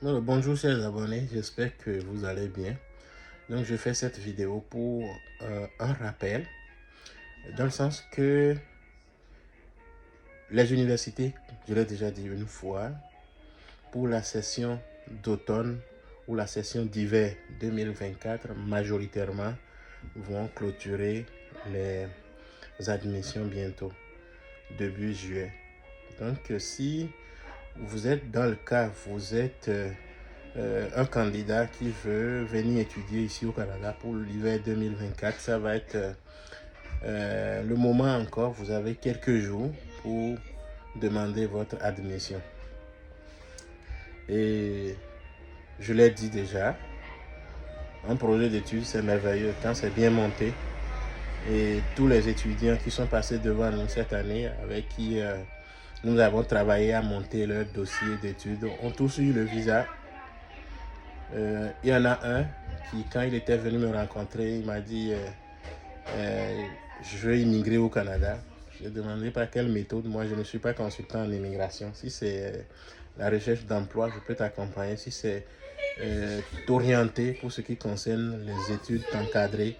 Bonjour chers abonnés, j'espère que vous allez bien. Donc je fais cette vidéo pour un rappel, dans le sens que les universités, je l'ai déjà dit une fois, pour la session d'automne ou la session d'hiver 2024, majoritairement vont clôturer les admissions bientôt, début juillet. Donc si vous êtes dans le cas, vous êtes un candidat qui veut venir étudier ici au Canada pour l'hiver 2024, ça va être le moment encore. Vous avez quelques jours pour demander votre admission. Et je l'ai dit déjà, un projet d'études, c'est merveilleux quand c'est bien monté. Et tous les étudiants qui sont passés devant nous cette année, avec qui nous avons travaillé à monter leur dossier d'études, ont tous eu le visa. Il y en a un qui, quand il était venu me rencontrer, il m'a dit je veux immigrer au Canada. J'ai demandé par quelle méthode. Moi, je ne suis pas consultant en immigration. Si c'est la recherche d'emploi, je peux t'accompagner. Si c'est t'orienter pour ce qui concerne les études, t'encadrer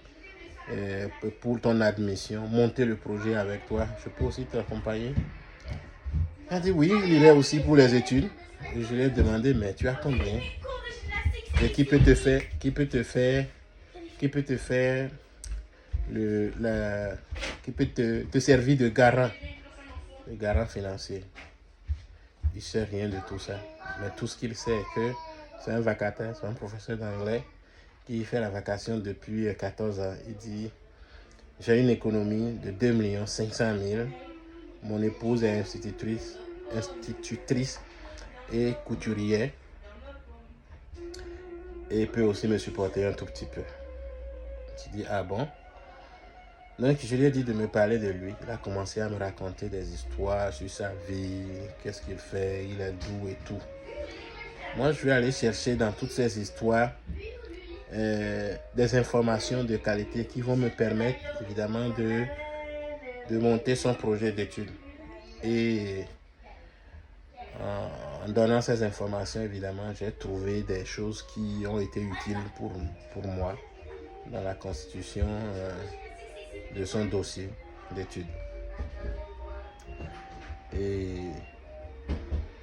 pour ton admission, monter le projet avec toi, je peux aussi t'accompagner. Il a dit oui, il irait aussi pour les études. Et je lui ai demandé, mais tu as combien? Et qui peut te faire qui peut te servir de garant financier. Il ne sait rien de tout ça. Mais tout ce qu'il sait est que c'est un vacataire, c'est un professeur d'anglais qui fait la vacation depuis 14 ans. Il dit, j'ai une économie de 2 500 000. Mon épouse est institutrice et couturière. Et peut aussi me supporter un tout petit peu. Je dis, ah bon? Donc je lui ai dit de me parler de lui. Il a commencé à me raconter des histoires sur sa vie, qu'est-ce qu'il fait, il est d'où et tout. Moi, je vais aller chercher dans toutes ces histoires des informations de qualité qui vont me permettre évidemment de monter son projet d'études. Et en donnant ces informations, évidemment, j'ai trouvé des choses qui ont été utiles pour moi dans la constitution de son dossier d'études. Et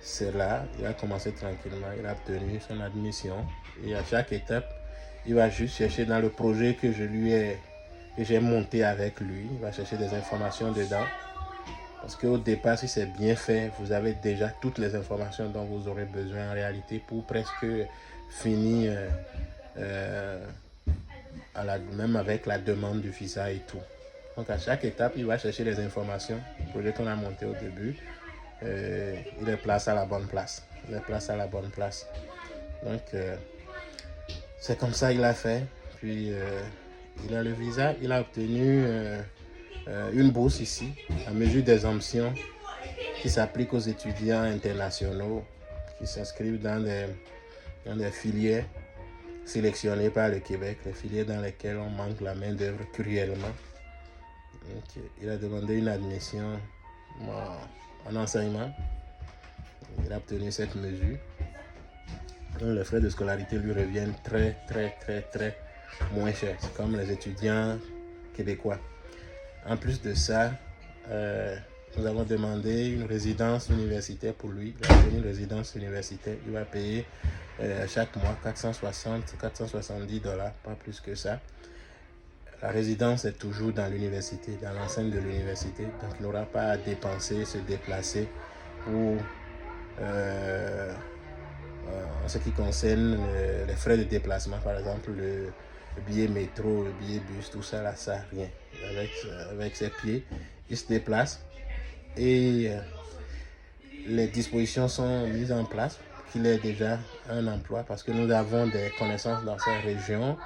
c'est là, il a commencé tranquillement, il a obtenu son admission. Et à chaque étape, il va juste chercher dans le projet que j'ai monté avec lui, il va chercher des informations dedans. Parce qu'au départ, si c'est bien fait, vous avez déjà toutes les informations dont vous aurez besoin en réalité pour presque finir même avec la demande du visa et tout. Donc à chaque étape, il va chercher les informations. Le projet qu'on a monté au début, il les place à la bonne place. Donc c'est comme ça qu'il a fait. Puis il a le visa, il a obtenu une bourse ici, à mesure des options qui s'appliquent aux étudiants internationaux qui s'inscrivent dans des filières sélectionnées par le Québec, les filières dans lesquelles on manque la main-d'œuvre cruellement. Donc, il a demandé une admission en enseignement. Il a obtenu cette mesure. Donc, les frais de scolarité lui reviennent très moins cher. C'est comme les étudiants québécois. En plus de ça, nous avons demandé une résidence universitaire pour lui. Il a obtenu une résidence universitaire. Il va payer chaque mois 470 $, pas plus que ça. La résidence est toujours dans l'université, dans l'enceinte de l'université. Donc, il n'aura pas à dépenser, se déplacer pour en ce qui concerne les frais de déplacement, par exemple le billet métro, le billet bus, tout ça, là, ça, rien. Avec ses pieds, il se déplace et les dispositions sont mises en place pour qu'il ait déjà un emploi parce que nous avons des connaissances dans cette région.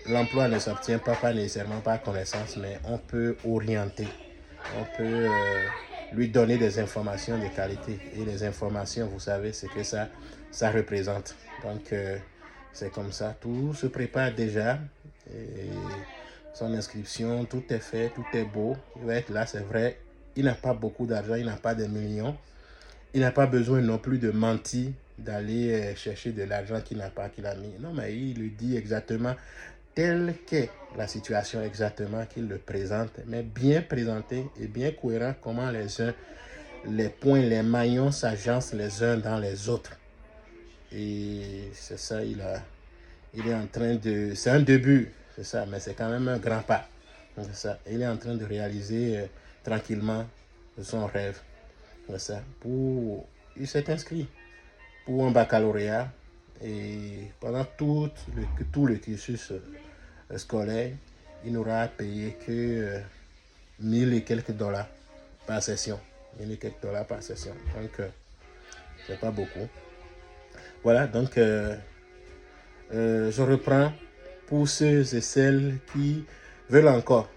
L'emploi ne s'obtient pas nécessairement par connaissance, mais on peut orienter, on peut lui donner des informations de qualité. Et les informations, vous savez ce que ça représente. Donc, c'est comme ça. Tout se prépare déjà. Et son inscription, tout est fait, tout est beau. Il va être là, c'est vrai. Il n'a pas beaucoup d'argent, il n'a pas de millions. Il n'a pas besoin non plus de mentir d'aller chercher de l'argent qu'il n'a pas, qu'il a mis. Non, mais il le dit exactement telle qu'est la situation exactement qu'il le présente, mais bien présenté et bien cohérent, comment les points, les maillons s'agencent les uns dans les autres. Et c'est ça, il est en train de... C'est un début, c'est ça, mais c'est quand même un grand pas. C'est ça. Il est en train de réaliser tranquillement son rêve. C'est ça. Il s'est inscrit pour un baccalauréat et pendant tout le cursus scolaire, il n'aura payé que 1000 et quelques dollars par session. 1000 et quelques dollars par session. Donc, c'est pas beaucoup. Voilà, donc je reprends pour ceux et celles qui veulent encore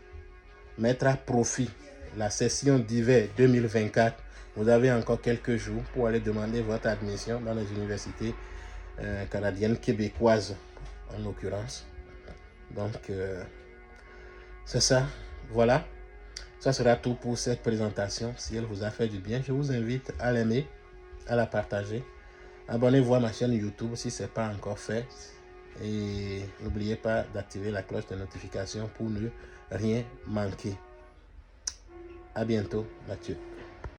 mettre à profit la session d'hiver 2024. Vous avez encore quelques jours pour aller demander votre admission dans les universités canadiennes, québécoises en l'occurrence. Donc, c'est ça. Voilà. Ça sera tout pour cette présentation. Si elle vous a fait du bien, je vous invite à l'aimer, à la partager. Abonnez-vous à ma chaîne YouTube si ce n'est pas encore fait. Et n'oubliez pas d'activer la cloche de notification pour ne rien manquer. À bientôt, Mathieu.